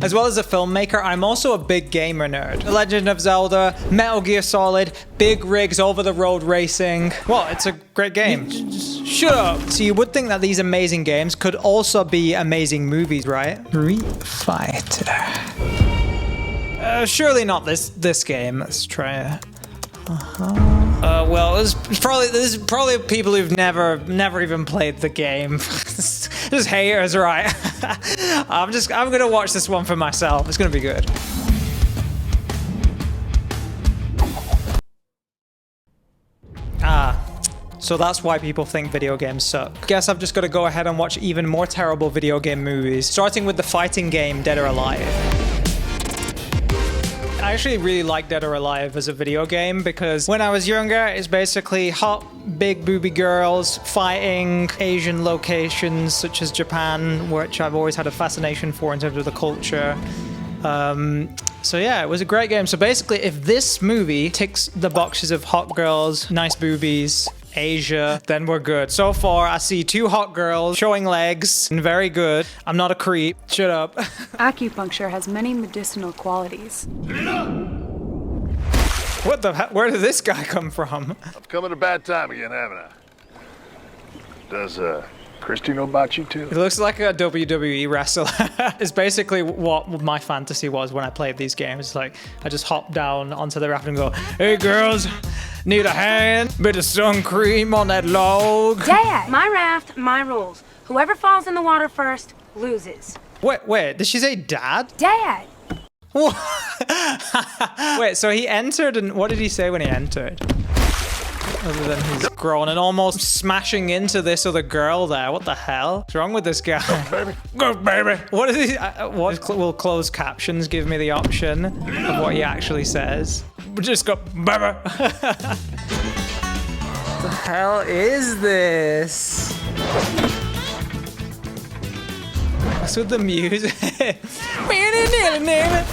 As well as a filmmaker, I'm also a big gamer nerd. The Legend of Zelda, Metal Gear Solid, big rigs, over-the-road racing. Well, it's a great game. Shut up. So you would think that these amazing games could also be amazing movies, right? Street Fighter. Surely not this game. Let's try it. Well, this is probably people who've never even played the game. Just haters, right? I'm gonna watch this one for myself. It's gonna be good. So that's why people think video games suck. Guess I've just got to go ahead and watch even more terrible video game movies, starting with the fighting game Dead or Alive. I actually really like Dead or Alive as a video game because when I was younger, it's basically hot, big booby girls fighting Asian locations such as Japan, which I've always had a fascination for in terms of the culture. So yeah, it was a great game. So basically, if this movie ticks the boxes of hot girls, nice boobies, Asia, then we're good. So far, I see 2 hot girls showing legs, and very good. I'm not a creep. Shut up. Acupuncture has many medicinal qualities. What the heck? Where did this guy come from? I've come at a bad time again, haven't I? Does Christy know about you too? It looks like a WWE wrestler. It's basically what my fantasy was when I played these games. Like, I just hop down onto the raft and go, "Hey girls, need a hand? Bit of sun cream on that log?" Dad, my raft, my rules. Whoever falls in the water first loses. Wait, did she say dad? Dad! Wait, so he entered, and what did he say when he entered? Other than he's grown and almost smashing into this other girl there. What the hell? What's wrong with this guy? Go, baby. Go, baby. What is he? Will closed captions give me the option of what he actually says? Just go, baby. What the hell is this? What's with the music?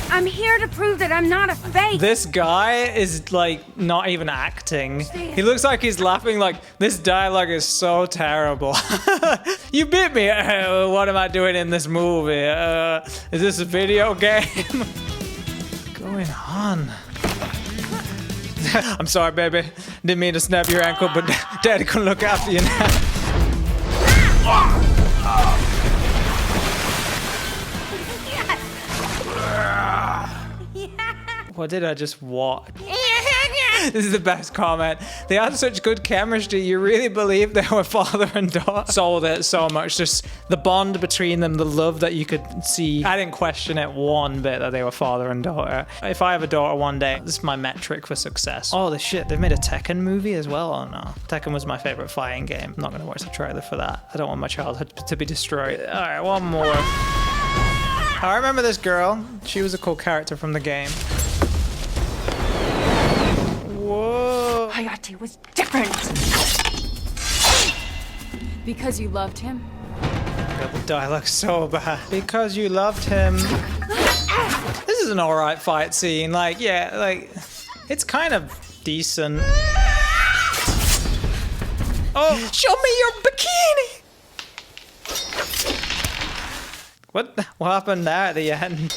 I'm here to prove that I'm not a fake. This guy is like not even acting. He looks like he's laughing. Like, this dialogue is so terrible. You bit me. What am I doing in this movie? Is this a video game? What's going on? I'm sorry, baby. Didn't mean to snap your ankle, but Daddy couldn't look after you now. What did I just watch? This is the best comment. They had such good chemistry. You really believe they were father and daughter? Sold it so much. Just the bond between them, the love that you could see. I didn't question it one bit that they were father and daughter. If I have a daughter one day, this is my metric for success. Oh, the shit. They've made a Tekken movie as well? Oh no. Tekken was my favorite fighting game. I'm not going to watch the trailer for that. I don't want my childhood to be destroyed. All right, one more. I remember this girl. She was a cool character from the game. Whoa. Hayate was different. Because you loved him? God, the dialogue's so bad. Because you loved him. This is an alright fight scene. Like, yeah, like, it's kind of decent. Oh, show me your bikini! What happened there at the end?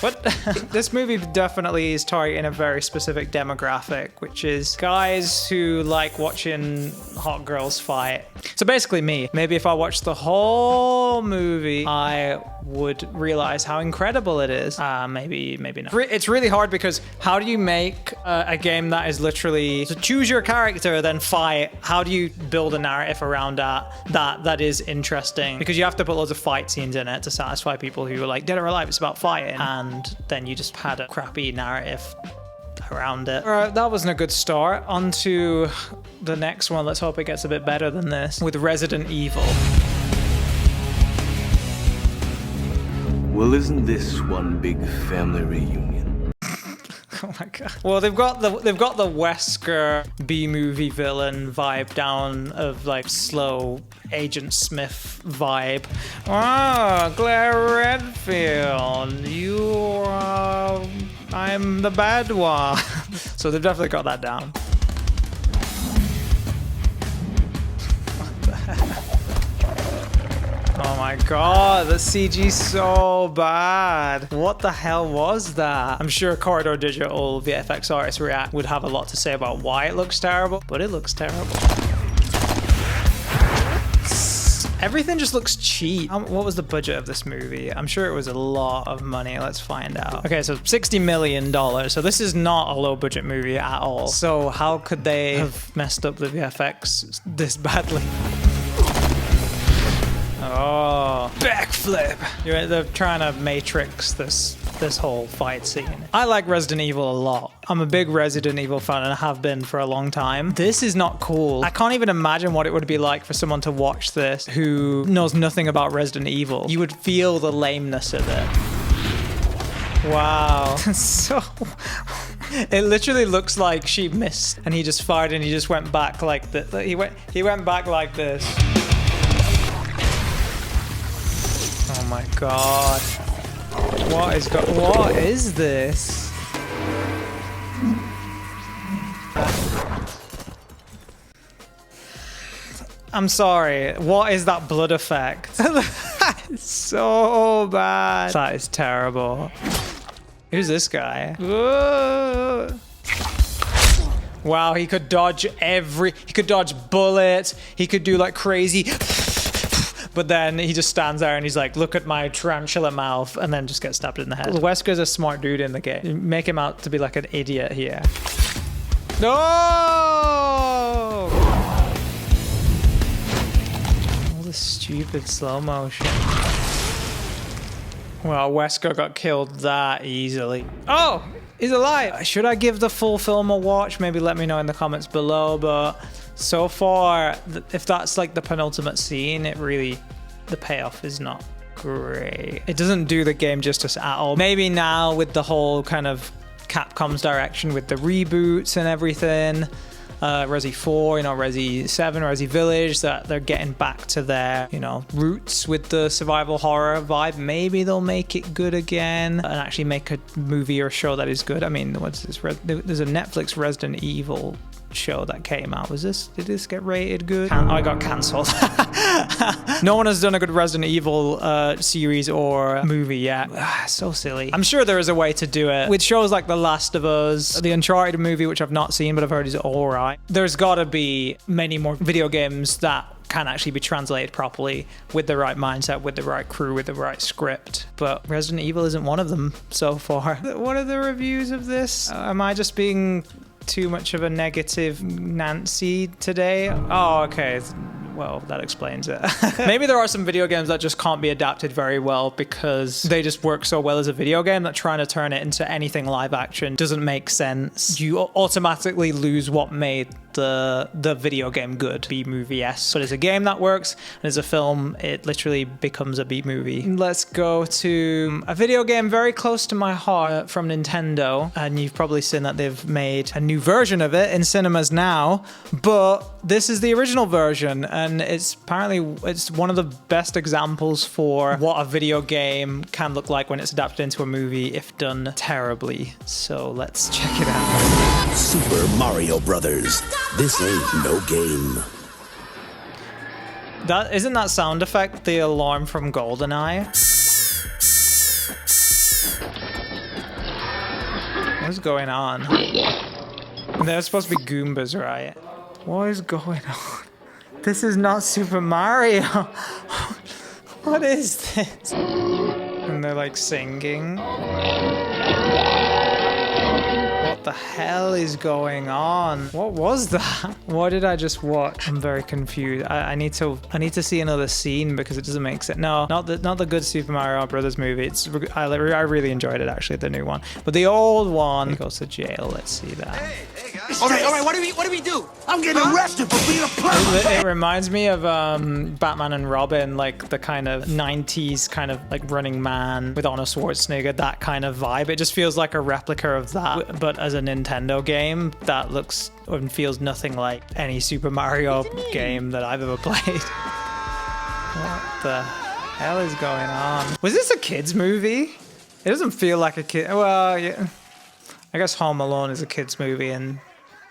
What? This movie definitely is targeting a very specific demographic, which is guys who like watching hot girls fight. So basically me. Maybe if I watched the whole movie, I would realize how incredible it is. Maybe not. It's really hard because how do you make a game that is literally to choose your character, then fight? How do you build a narrative around that is interesting? Because you have to put loads of fight scenes in it to satisfy people who are like, Dead or Alive, it's about fighting. And then you just had a crappy narrative around it. All right, that wasn't a good start. On to the next one. Let's hope it gets a bit better than this with Resident Evil. Well, isn't this one big family reunion? Oh my god. Well, they've got the Wesker B-movie villain vibe down of like slow Agent Smith vibe. Ah, Claire Redfield, I'm the bad one. So they've definitely got that down. What the heck? Oh my god, the CG's so bad. What the hell was that? I'm sure Corridor Digital VFX artist React would have a lot to say about why it looks terrible, but it looks terrible. Everything just looks cheap. What was the budget of this movie? I'm sure it was a lot of money. Let's find out. Okay, so $60 million. So this is not a low budget movie at all. So how could they have messed up the VFX this badly? Oh, backflip. They're trying to matrix this whole fight scene. I like Resident Evil a lot. I'm a big Resident Evil fan and I have been for a long time. This is not cool. I can't even imagine what it would be like for someone to watch this who knows nothing about Resident Evil. You would feel the lameness of it. Wow. So it literally looks like she missed and he just fired and he just went back like this. He went back like this. Oh my god. What is this? I'm sorry. What is that blood effect? That's so bad. That is terrible. Who's this guy? Whoa. Wow, he could dodge he could dodge bullets. He could do like crazy. But then he just stands there and he's like, look at my tarantula mouth, and then just gets stabbed in the head. Wesker's a smart dude in the game. You make him out to be like an idiot here. No! All this stupid slow motion. Well, Wesker got killed that easily. Oh! He's alive! Should I give the full film a watch? Maybe let me know in the comments below, but so far, if that's like the penultimate scene, the payoff is not great. It doesn't do the game justice at all. Maybe now with the whole kind of Capcom's direction with the reboots and everything, Resi 4, Resi 7, Resi Village, that they're getting back to their, roots with the survival horror vibe. Maybe they'll make it good again and actually make a movie or show that is good. I mean, what's this? There's a Netflix Resident Evil show that came out. Did this get rated good? I got cancelled. No one has done a good Resident Evil series or movie yet. So silly. I'm sure there is a way to do it. With shows like The Last of Us, the Uncharted movie, which I've not seen but I've heard is alright. There's gotta be many more video games that can actually be translated properly with the right mindset, with the right crew, with the right script. But Resident Evil isn't one of them so far. What are the reviews of this? Am I just being too much of a negative Nancy today? Oh, okay. Well, that explains it. Maybe there are some video games that just can't be adapted very well because they just work so well as a video game that trying to turn it into anything live action doesn't make sense. You automatically lose what made the video game good. B-movie-esque. But as a game that works, and as a film, it literally becomes a B-movie. Let's go to a video game very close to my heart from Nintendo, and you've probably seen that they've made a new version of it in cinemas now, but this is the original version, and it's one of the best examples for what a video game can look like when it's adapted into a movie if done terribly. So let's check it out. Super Mario Brothers. This ain't no game. Isn't that sound effect the alarm from GoldenEye? What's going on? They're supposed to be Goombas, right? What is going on? This is not Super Mario. What is this? And they're like singing. What the hell is going on? What was that? What did I just watch? I'm very confused. I need to see another scene because it doesn't make sense. No, not the good Super Mario Brothers movie. I really enjoyed it actually, the new one. But the old one, he goes to jail. Let's see that. Hey guys. All right. What do we do? I'm getting arrested for being a plumber. It reminds me of Batman and Robin, like the kind of 90s kind of like Running Man with Arnold Schwarzenegger, that kind of vibe. It just feels like a replica of that, but as a Nintendo game that looks and feels nothing like any Super Mario game that I've ever played. What the hell is going on? Was this a kid's movie? It doesn't feel like a kid. Well, yeah. I guess Home Alone is a kid's movie and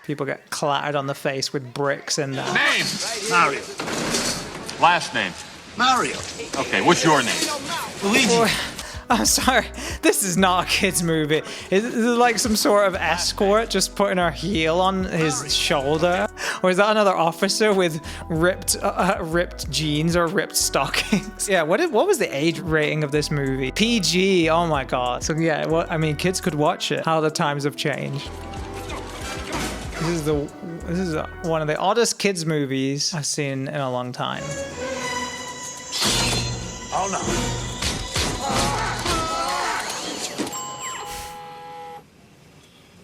people get clattered on the face with bricks in there. Name? Mario. Last name? Mario. Okay, what's your name? Luigi. I'm sorry, this is not a kid's movie. Is it like some sort of escort just putting her heel on his shoulder? Or is that another officer with ripped jeans or ripped stockings? Yeah, what was the age rating of this movie? PG, oh my god. So yeah, I mean, kids could watch it. How the times have changed. This is one of the oddest kids movies I've seen in a long time. Oh no.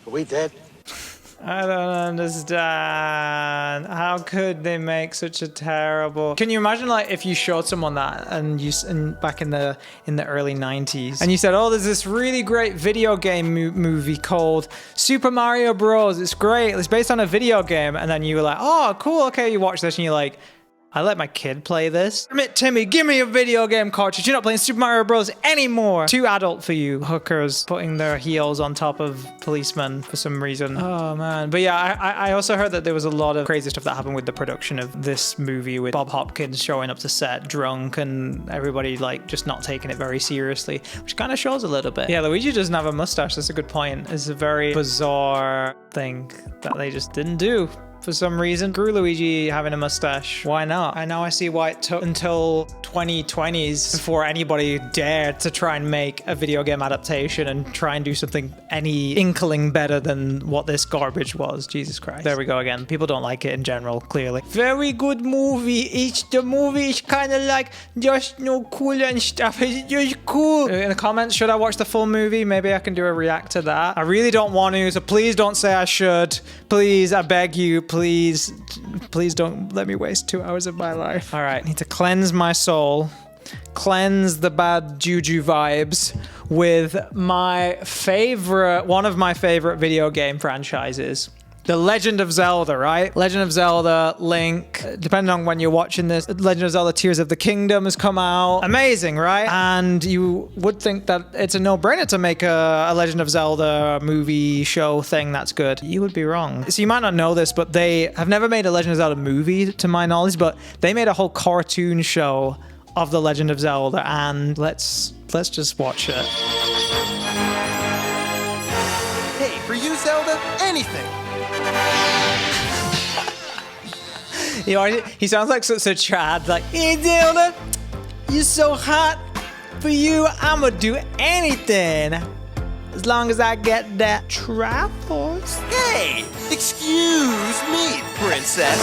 Are we dead? I don't understand. How could they make such a terrible? Can you imagine, like, if you showed someone that and back in the early 90s, and you said, "Oh, there's this really great video game movie called Super Mario Bros. It's great. It's based on a video game," and then you were like, "Oh, cool. Okay, you watch this," and you're like, I let my kid play this. Damn it, Timmy, give me a video game cartridge. You're not playing Super Mario Bros. Anymore. Too adult for you. Hookers putting their heels on top of policemen for some reason. Oh, man. But yeah, I also heard that there was a lot of crazy stuff that happened with the production of this movie, with Bob Hopkins showing up to set drunk and everybody like just not taking it very seriously, which kind of shows a little bit. Yeah, Luigi doesn't have a mustache. That's a good point. It's a very bizarre thing that they just didn't do. For some reason, Screw Luigi having a mustache. Why not? I know I see why it took until 2020s before anybody dared to try and make a video game adaptation and try and do something any inkling better than what this garbage was. Jesus Christ. There we go again. People don't like it in general, clearly. Very good movie. The movie is kind of like just no cool and stuff. It's just cool. In the comments, should I watch the full movie? Maybe I can do a react to that. I really don't want to, so please don't say I should. Please, I beg you. Please don't let me waste 2 hours of my life. All right, I need to cleanse my soul, cleanse the bad juju vibes with one of my favorite video game franchises. The Legend of Zelda, right? Legend of Zelda, Link, depending on when you're watching this, Legend of Zelda Tears of the Kingdom has come out. Amazing, right? And you would think that it's a no-brainer to make a Legend of Zelda movie show thing that's good. You would be wrong. So you might not know this, but they have never made a Legend of Zelda movie, to my knowledge, but they made a whole cartoon show of The Legend of Zelda, and let's just watch it. Hey, for you, Zelda, anything. You know, he sounds like such a Chad, like, "Hey Zelda, you're so hot. For you, I'ma do anything. As long as I get that Triforce." Hey, excuse me, princess.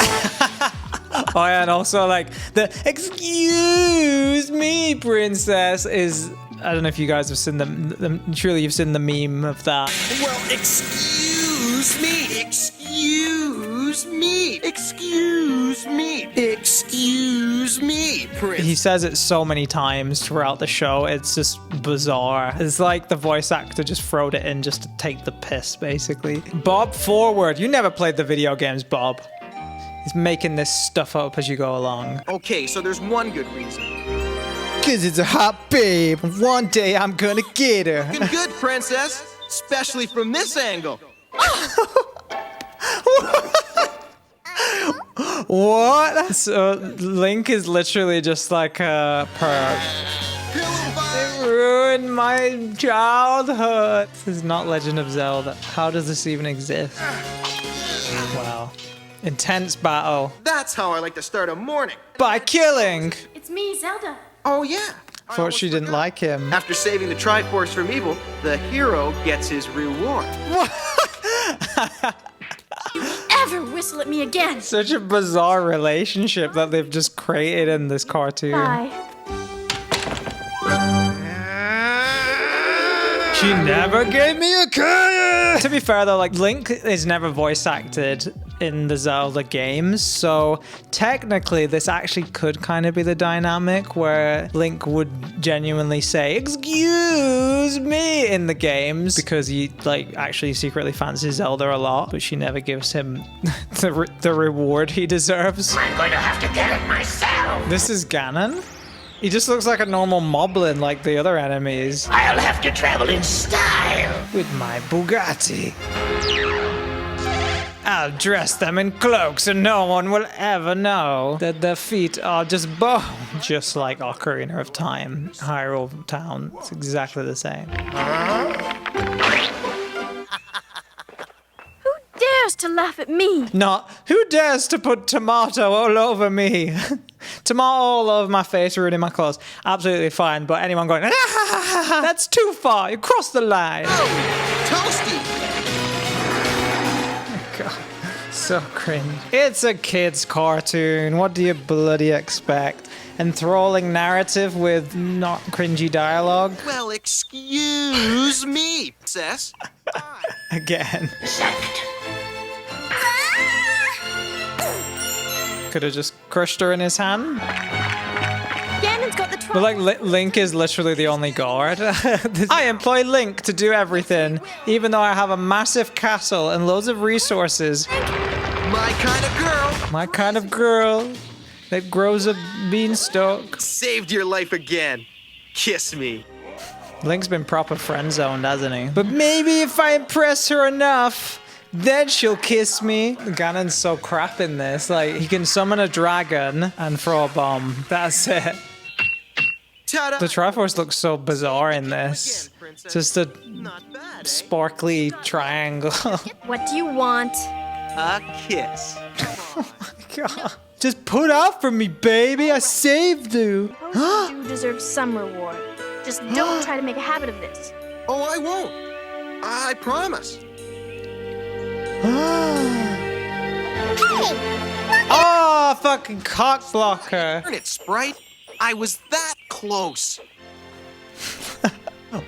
Oh yeah, and also like the "excuse me, princess" is, I don't know if you guys have seen surely you've seen the meme of that. Well, excuse me, excuse me, excuse me, excuse me, princess. He says it so many times throughout the show, it's just bizarre. It's like the voice actor just throwed it in just to take the piss, basically. Bob Forward, you never played the video games, Bob. He's making this stuff up as you go along. Okay, so there's one good reason. Cause it's a hot babe. One day I'm gonna get her. Looking good, princess. Especially from this angle. What? So Link is literally just like a perv. It ruined my childhood. This is not Legend of Zelda. How does this even exist? Wow. Intense battle. That's how I like to start a morning. By killing. It's me, Zelda. Oh, yeah. Thought she didn't like him. After saving the Triforce from evil, the hero gets his reward. Ever whistle at me again? Such a bizarre relationship that they've just created in this cartoon. Bye. She never gave me a kiss! To be fair though, like Link is never voice acted in the Zelda games, so technically this actually could kind of be the dynamic where Link would genuinely say "excuse me" in the games because he like actually secretly fancies Zelda a lot, but she never gives him the reward he deserves. I'm going to have to get it myself. This is Ganon? He just looks like a normal moblin like the other enemies. I'll have to travel in style. With my Bugatti. I'll dress them in cloaks and no one will ever know that their feet are just bone. Just like Ocarina of Time, Hyrule Town, it's exactly the same. Dares to laugh at me. Not, who dares to put tomato all over me? Tomato all over my face, ruining my clothes. Absolutely fine, but anyone going, that's too far, you crossed the line. Oh, Toasty! God, so cringe. It's a kid's cartoon, what do you bloody expect? Enthralling narrative with not cringy dialogue? Well, excuse me, Princess. Again. Could have just crushed her in his hand. Ganon's got the But like Link is literally the only guard. I employ Link to do everything, even though I have a massive castle and loads of resources. My kind of girl. My kind of girl that grows a beanstalk. Saved your life again. Kiss me. Link's been proper friend zoned, hasn't he? But maybe if I impress her enough, then she'll kiss me. Ganon's so crap in this. Like, he can summon a dragon and throw a bomb. That's it. Ta-da. The Triforce looks so bizarre in this. Just a sparkly triangle. What do you want? A kiss. Oh my god. Just put out for me, baby. I saved you. Those who do deserve some reward. Just don't try to make a habit of this. Oh, I won't. I promise. Oh, fucking cock blocker. Darn it, Sprite. I was that close.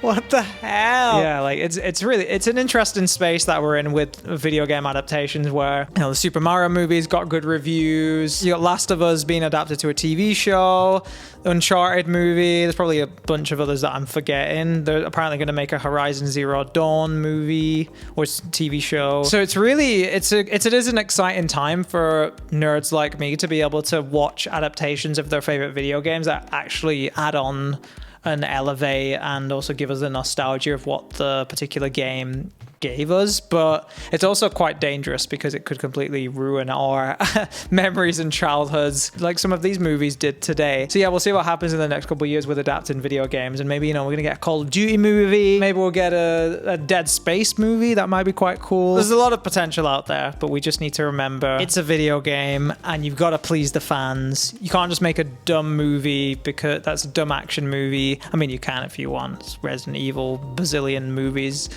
What the hell? Yeah, like it's an interesting space that we're in with video game adaptations where, you know, the Super Mario movies got good reviews. You got Last of Us being adapted to a TV show, the Uncharted movie. There's probably a bunch of others that I'm forgetting. They're apparently going to make a Horizon Zero Dawn movie or TV show. So it's really it is an exciting time for nerds like me to be able to watch adaptations of their favorite video games that actually add on and elevate and also give us the nostalgia of what the particular game gave us. But it's also quite dangerous because it could completely ruin our memories and childhoods like some of these movies did today. So yeah, we'll see what happens in the next couple of years with adapting video games, and maybe, you know, we're gonna get a Call of Duty movie, maybe we'll get a Dead Space movie. That might be quite cool. There's a lot of potential out there, but we just need to remember it's a video game and you've got to please the fans. You can't just make a dumb movie because that's a dumb action movie. I mean, you can if you want. It's Resident Evil, bazillion movies,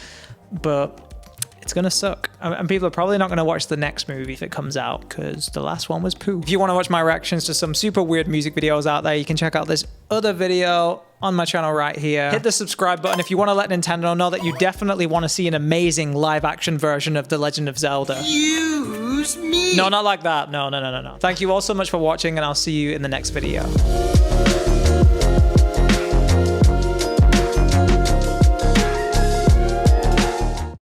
but it's gonna suck. And people are probably not gonna watch the next movie if it comes out because the last one was poo. If you want to watch my reactions to some super weird music videos out there, you can check out this other video on my channel right here. Hit the subscribe button if you want to let Nintendo know that you definitely want to see an amazing live action version of The Legend of Zelda. Excuse me. No, not like that. No. Thank you all so much for watching, and I'll see you in the next video.